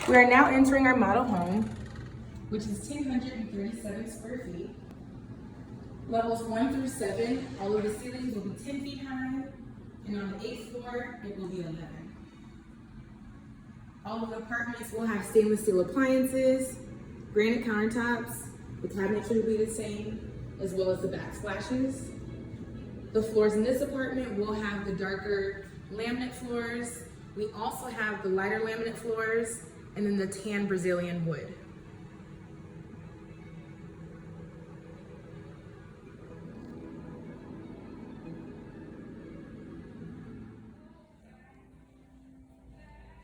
We are now entering our model home, which is 1,037 square feet. Levels 1 through 7, all of the ceilings will be 10 feet high, and on the 8th floor, it will be 11. All of the apartments will have stainless steel appliances, granite countertops, the cabinetry will be the same, as well as the backsplashes. The floors in this apartment will have the darker laminate floors. We also have the lighter laminate floors, and then the tan Brazilian wood.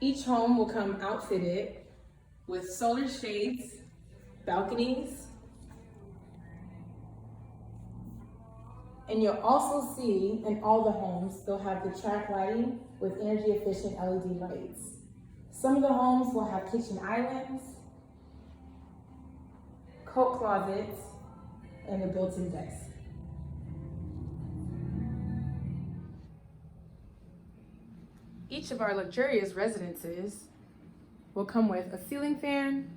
Each home will come outfitted with solar shades, balconies, and you'll also see in all the homes, they'll have the track lighting with energy efficient LED lights. Some of the homes will have kitchen islands, coat closets, and a built-in desk. Each of our luxurious residences will come with a ceiling fan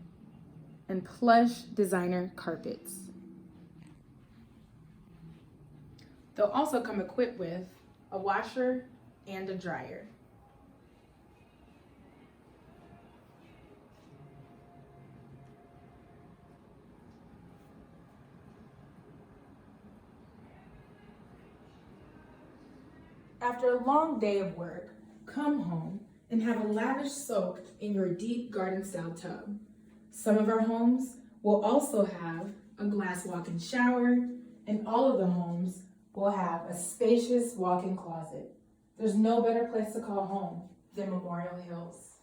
and plush designer carpets. They'll also come equipped with a washer and a dryer. After a long day of work, come home and have a lavish soak in your deep garden-style tub. Some of our homes will also have a glass walk-in shower, and all of the homes will have a spacious walk-in closet. There's no better place to call home than Memorial Hills.